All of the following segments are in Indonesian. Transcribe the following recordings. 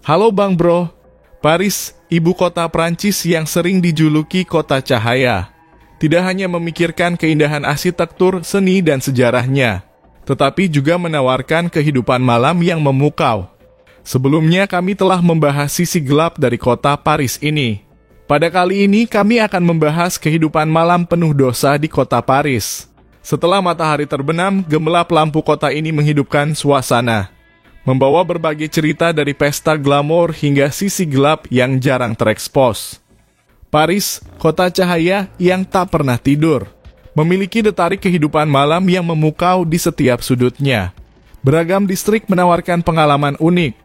Halo Bang Bro, Paris, ibu kota Prancis yang sering dijuluki kota cahaya, tidak hanya memikirkan keindahan arsitektur, seni, dan sejarahnya, tetapi juga menawarkan kehidupan malam yang memukau. Sebelumnya kami telah membahas sisi gelap dari kota Paris ini. Pada kali ini kami akan membahas kehidupan malam penuh dosa di kota Paris. Setelah matahari terbenam, gemerlap lampu kota ini menghidupkan suasana, membawa berbagai cerita dari pesta glamor hingga sisi gelap yang jarang terekspos. Paris, kota cahaya yang tak pernah tidur, memiliki detarik kehidupan malam yang memukau di setiap sudutnya. Beragam distrik menawarkan pengalaman unik,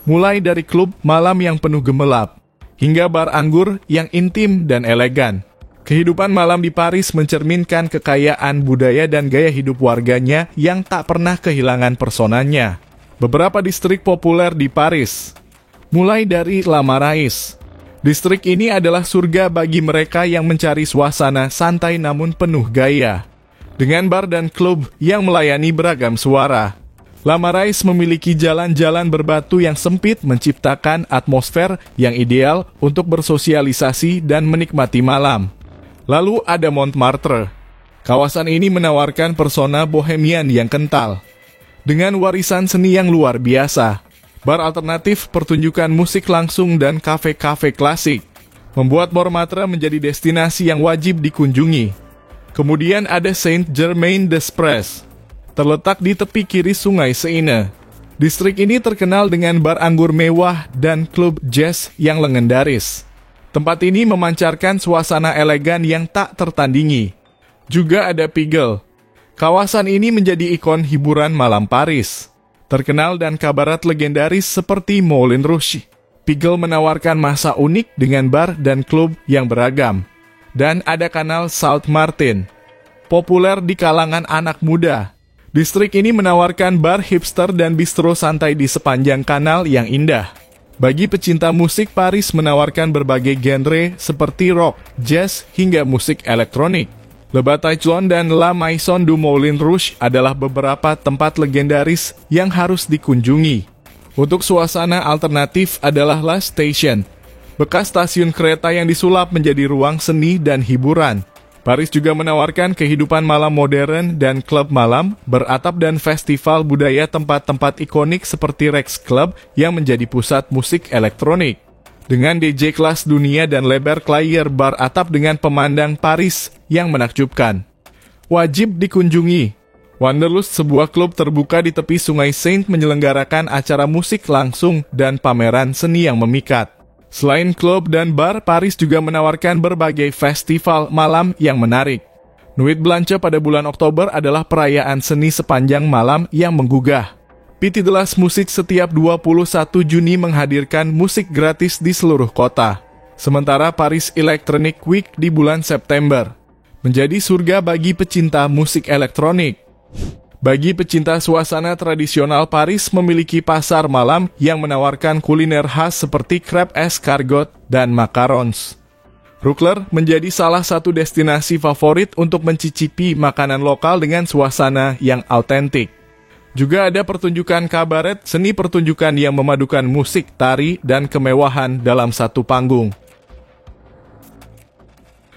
mulai dari klub malam yang penuh gemerlap, hingga bar anggur yang intim dan elegan. Kehidupan malam di Paris mencerminkan kekayaan budaya dan gaya hidup warganya yang tak pernah kehilangan pesonanya. Beberapa distrik populer di Paris, mulai dari La Marais. Distrik ini adalah surga bagi mereka yang mencari suasana santai namun penuh gaya, dengan bar dan klub yang melayani beragam suara. La Marais memiliki jalan-jalan berbatu yang sempit menciptakan atmosfer yang ideal untuk bersosialisasi dan menikmati malam. Lalu ada Montmartre. Kawasan ini menawarkan persona bohemian yang kental, dengan warisan seni yang luar biasa. Bar alternatif, pertunjukan musik langsung, dan kafe-kafe klasik membuat Montmartre menjadi destinasi yang wajib dikunjungi. Kemudian ada Saint-Germain-des-Prés, terletak di tepi kiri sungai Seine. Distrik ini terkenal dengan bar anggur mewah dan klub jazz yang legendaris. Tempat ini memancarkan suasana elegan yang tak tertandingi. Juga ada Pigalle. Kawasan ini menjadi ikon hiburan malam Paris, terkenal dan kabaret legendaris seperti Moulin Rouge. Pigalle menawarkan masa unik dengan bar dan klub yang beragam. Dan ada kanal Saint-Martin, populer di kalangan anak muda. Distrik ini menawarkan bar hipster dan bistro santai di sepanjang kanal yang indah. Bagi pecinta musik, Paris menawarkan berbagai genre seperti rock, jazz, hingga musik elektronik. Le Bataclan dan La Maison du Moulin Rouge adalah beberapa tempat legendaris yang harus dikunjungi. Untuk suasana alternatif adalah La Station, bekas stasiun kereta yang disulap menjadi ruang seni dan hiburan. Paris juga menawarkan kehidupan malam modern dan klub malam, beratap dan festival budaya tempat-tempat ikonik seperti Rex Club yang menjadi pusat musik elektronik. Dengan DJ kelas dunia dan lebar Clair bar atap dengan pemandang Paris yang menakjubkan. Wajib dikunjungi. Wanderlust, sebuah klub terbuka di tepi sungai Seine, menyelenggarakan acara musik langsung dan pameran seni yang memikat. Selain klub dan bar, Paris juga menawarkan berbagai festival malam yang menarik. Nuit Blanche pada bulan Oktober adalah perayaan seni sepanjang malam yang menggugah. Petit de las Musiques setiap 21 Juni menghadirkan musik gratis di seluruh kota. Sementara Paris Electronic Week di bulan September menjadi surga bagi pecinta musik elektronik. Bagi pecinta suasana tradisional, Paris memiliki pasar malam yang menawarkan kuliner khas seperti crêpes escargot dan macarons. Rockler menjadi salah satu destinasi favorit untuk mencicipi makanan lokal dengan suasana yang autentik. Juga ada pertunjukan kabaret, seni pertunjukan yang memadukan musik, tari, dan kemewahan dalam satu panggung.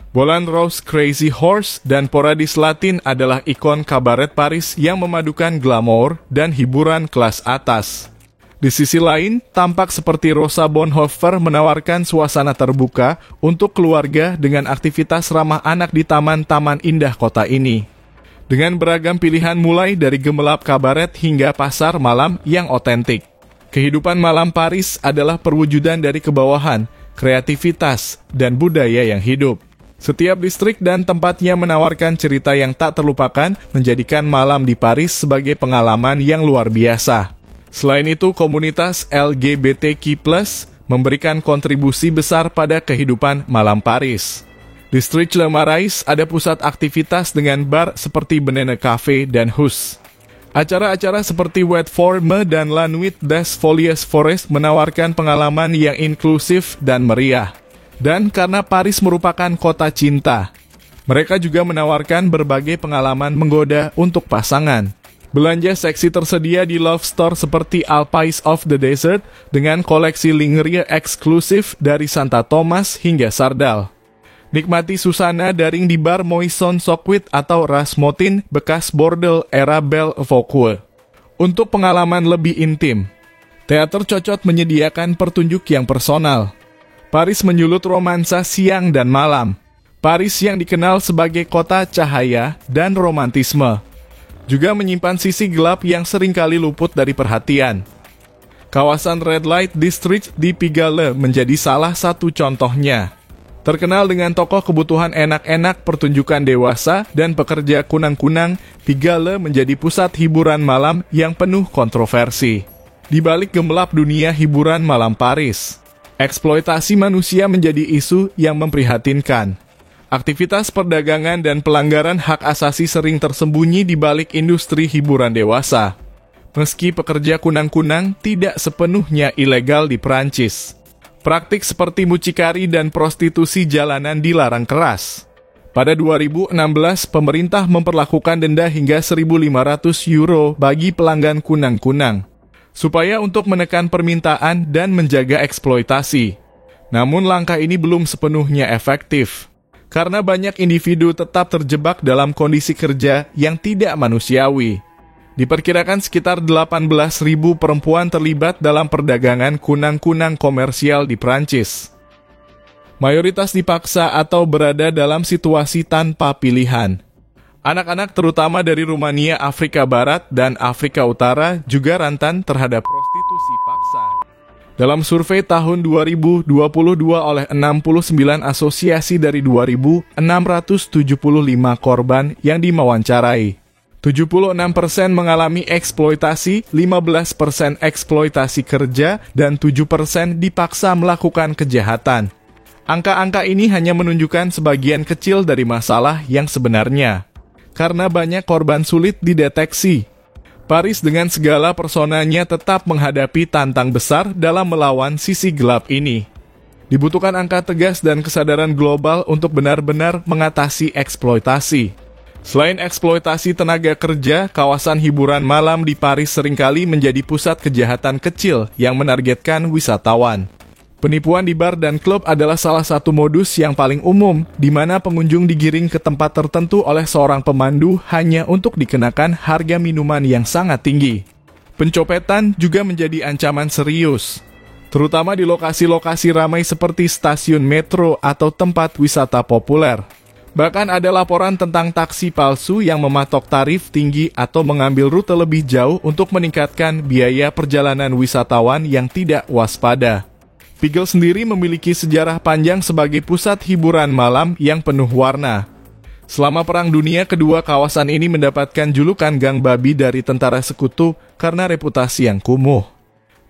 Bolan Rouge, Crazy Horse, dan Paradis Latin adalah ikon kabaret Paris yang memadukan glamour dan hiburan kelas atas. Di sisi lain, tampak seperti Rosa Bonheur menawarkan suasana terbuka untuk keluarga dengan aktivitas ramah anak di taman-taman indah kota ini. Dengan beragam pilihan mulai dari gemerlap kabaret hingga pasar malam yang otentik. Kehidupan malam Paris adalah perwujudan dari kebawahan, kreativitas, dan budaya yang hidup. Setiap distrik dan tempatnya menawarkan cerita yang tak terlupakan, menjadikan malam di Paris sebagai pengalaman yang luar biasa. Selain itu, komunitas LGBTQ+ memberikan kontribusi besar pada kehidupan malam Paris. Distrik Le Marais ada pusat aktivitas dengan bar seperti Banana Cafe dan Hus. Acara-acara seperti Wet Forme dan La Nuit des Folies Forest menawarkan pengalaman yang inklusif dan meriah. Dan karena Paris merupakan kota cinta, mereka juga menawarkan berbagai pengalaman menggoda untuk pasangan. Belanja seksi tersedia di Love Store seperti Alpais of the Desert dengan koleksi lingerie eksklusif dari Santa Thomas hingga Sardal. Nikmati susana daring di bar Moisson Soquit atau Rasmotin bekas bordel era Belle Vauquer. Untuk pengalaman lebih intim, Teater Cocot menyediakan pertunjuk yang personal. Paris menyulut romansa siang dan malam. Paris yang dikenal sebagai kota cahaya dan romantisme juga menyimpan sisi gelap yang seringkali luput dari perhatian. Kawasan Red Light District di Pigalle menjadi salah satu contohnya. Terkenal dengan toko kebutuhan enak-enak, pertunjukan dewasa, dan pekerja kunang-kunang, Pigalle menjadi pusat hiburan malam yang penuh kontroversi. Di balik gemerlap dunia hiburan malam Paris, eksploitasi manusia menjadi isu yang memprihatinkan. Aktivitas perdagangan dan pelanggaran hak asasi sering tersembunyi di balik industri hiburan dewasa. Meski pekerja kunang-kunang tidak sepenuhnya ilegal di Prancis, praktik seperti mucikari dan prostitusi jalanan dilarang keras. Pada 2016, pemerintah memperlakukan denda hingga 1.500 euro bagi pelanggan kunang-kunang, supaya untuk menekan permintaan dan menjaga eksploitasi. Namun langkah ini belum sepenuhnya efektif, karena banyak individu tetap terjebak dalam kondisi kerja yang tidak manusiawi. Diperkirakan sekitar 18.000 perempuan terlibat dalam perdagangan kunang-kunang komersial di Prancis. Mayoritas dipaksa atau berada dalam situasi tanpa pilihan. Anak-anak terutama dari Rumania, Afrika Barat, dan Afrika Utara juga rentan terhadap prostitusi paksa. Dalam survei tahun 2022 oleh 69 asosiasi dari 2.675 korban yang diwawancarai, 76% mengalami eksploitasi, 15% eksploitasi kerja, dan 7% dipaksa melakukan kejahatan. Angka-angka ini hanya menunjukkan sebagian kecil dari masalah yang sebenarnya, karena banyak korban sulit dideteksi. Paris dengan segala personanya tetap menghadapi tantang besar dalam melawan sisi gelap ini. Dibutuhkan angka tegas dan kesadaran global untuk benar-benar mengatasi eksploitasi. Selain eksploitasi tenaga kerja, kawasan hiburan malam di Paris seringkali menjadi pusat kejahatan kecil yang menargetkan wisatawan. Penipuan di bar dan klub adalah salah satu modus yang paling umum, di mana pengunjung digiring ke tempat tertentu oleh seorang pemandu hanya untuk dikenakan harga minuman yang sangat tinggi. Pencopetan juga menjadi ancaman serius, terutama di lokasi-lokasi ramai seperti stasiun metro atau tempat wisata populer. Bahkan ada laporan tentang taksi palsu yang mematok tarif tinggi atau mengambil rute lebih jauh untuk meningkatkan biaya perjalanan wisatawan yang tidak waspada. Pigalle sendiri memiliki sejarah panjang sebagai pusat hiburan malam yang penuh warna. Selama Perang Dunia Kedua, kawasan ini mendapatkan julukan Gang Babi dari tentara sekutu karena reputasi yang kumuh.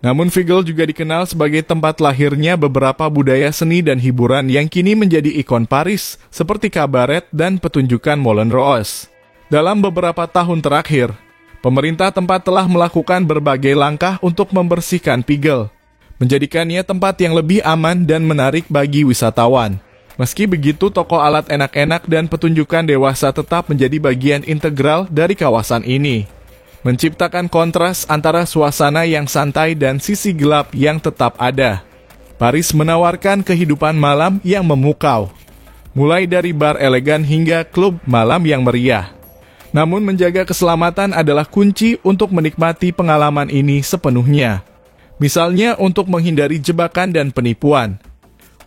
Namun Pigalle juga dikenal sebagai tempat lahirnya beberapa budaya seni dan hiburan yang kini menjadi ikon Paris, seperti kabaret dan petunjukan Moulin Rouge. Dalam beberapa tahun terakhir, pemerintah tempat telah melakukan berbagai langkah untuk membersihkan Pigalle, menjadikannya tempat yang lebih aman dan menarik bagi wisatawan. Meski begitu, toko alat enak-enak dan petunjukan dewasa tetap menjadi bagian integral dari kawasan ini, menciptakan kontras antara suasana yang santai dan sisi gelap yang tetap ada. Paris menawarkan kehidupan malam yang memukau, mulai dari bar elegan hingga klub malam yang meriah. Namun menjaga keselamatan adalah kunci untuk menikmati pengalaman ini sepenuhnya. Misalnya untuk menghindari jebakan dan penipuan.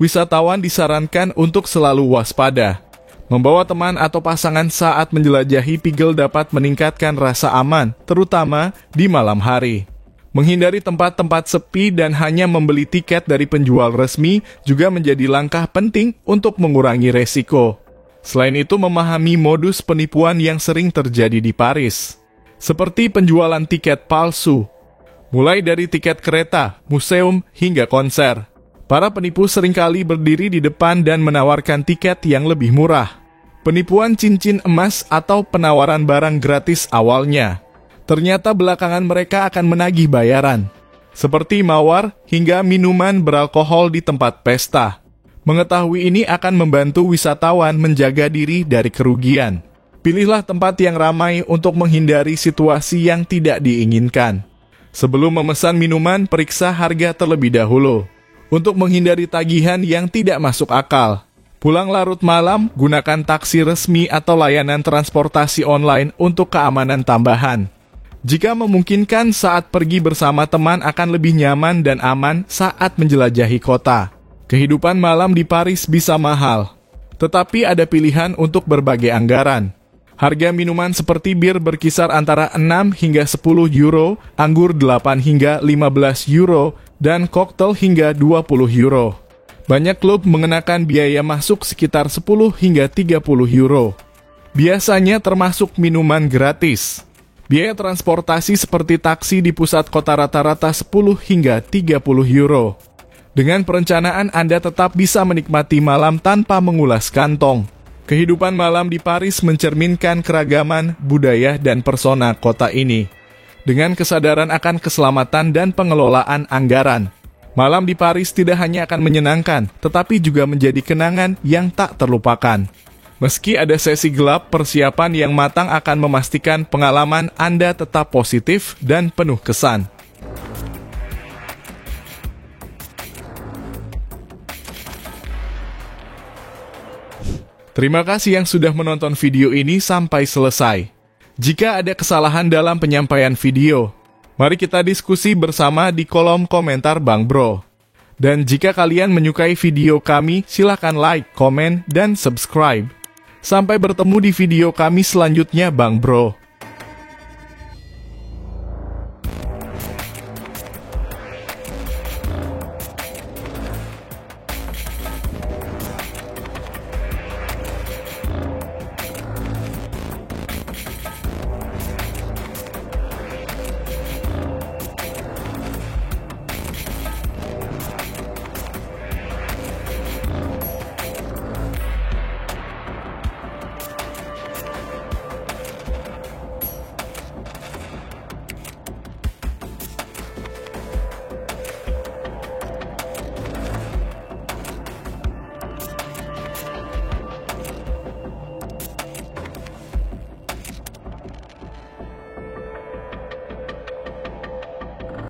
Wisatawan disarankan untuk selalu waspada. Membawa teman atau pasangan saat menjelajahi Pigalle dapat meningkatkan rasa aman, terutama di malam hari. Menghindari tempat-tempat sepi dan hanya membeli tiket dari penjual resmi juga menjadi langkah penting untuk mengurangi resiko. Selain itu, memahami modus penipuan yang sering terjadi di Paris, seperti penjualan tiket palsu, mulai dari tiket kereta, museum, hingga konser. Para penipu seringkali berdiri di depan dan menawarkan tiket yang lebih murah. Penipuan cincin emas atau penawaran barang gratis awalnya, ternyata belakangan mereka akan menagih bayaran, seperti mawar hingga minuman beralkohol di tempat pesta. Mengetahui ini akan membantu wisatawan menjaga diri dari kerugian. Pilihlah tempat yang ramai untuk menghindari situasi yang tidak diinginkan. Sebelum memesan minuman, periksa harga terlebih dahulu. Untuk menghindari tagihan yang tidak masuk akal. Pulang larut malam, gunakan taksi resmi atau layanan transportasi online untuk keamanan tambahan. Jika memungkinkan, saat pergi bersama teman akan lebih nyaman dan aman saat menjelajahi kota. Kehidupan malam di Paris bisa mahal, tetapi ada pilihan untuk berbagai anggaran. Harga minuman seperti bir berkisar antara 6 hingga 10 euro, anggur 8 hingga 15 euro, dan koktel hingga 20 euro. Banyak klub mengenakan biaya masuk sekitar 10 hingga 30 euro. Biasanya termasuk minuman gratis. Biaya transportasi seperti taksi di pusat kota rata-rata 10 hingga 30 euro. Dengan perencanaan Anda tetap bisa menikmati malam tanpa mengulas kantong. Kehidupan malam di Paris mencerminkan keragaman, budaya, dan persona kota ini. Dengan kesadaran akan keselamatan dan pengelolaan anggaran, malam di Paris tidak hanya akan menyenangkan, tetapi juga menjadi kenangan yang tak terlupakan. Meski ada sesi gelap, persiapan yang matang akan memastikan pengalaman Anda tetap positif dan penuh kesan. Terima kasih yang sudah menonton video ini sampai selesai. Jika ada kesalahan dalam penyampaian video, mari kita diskusi bersama di kolom komentar Bang Bro. Dan jika kalian menyukai video kami, silakan like, komen, dan subscribe. Sampai bertemu di video kami selanjutnya Bang Bro.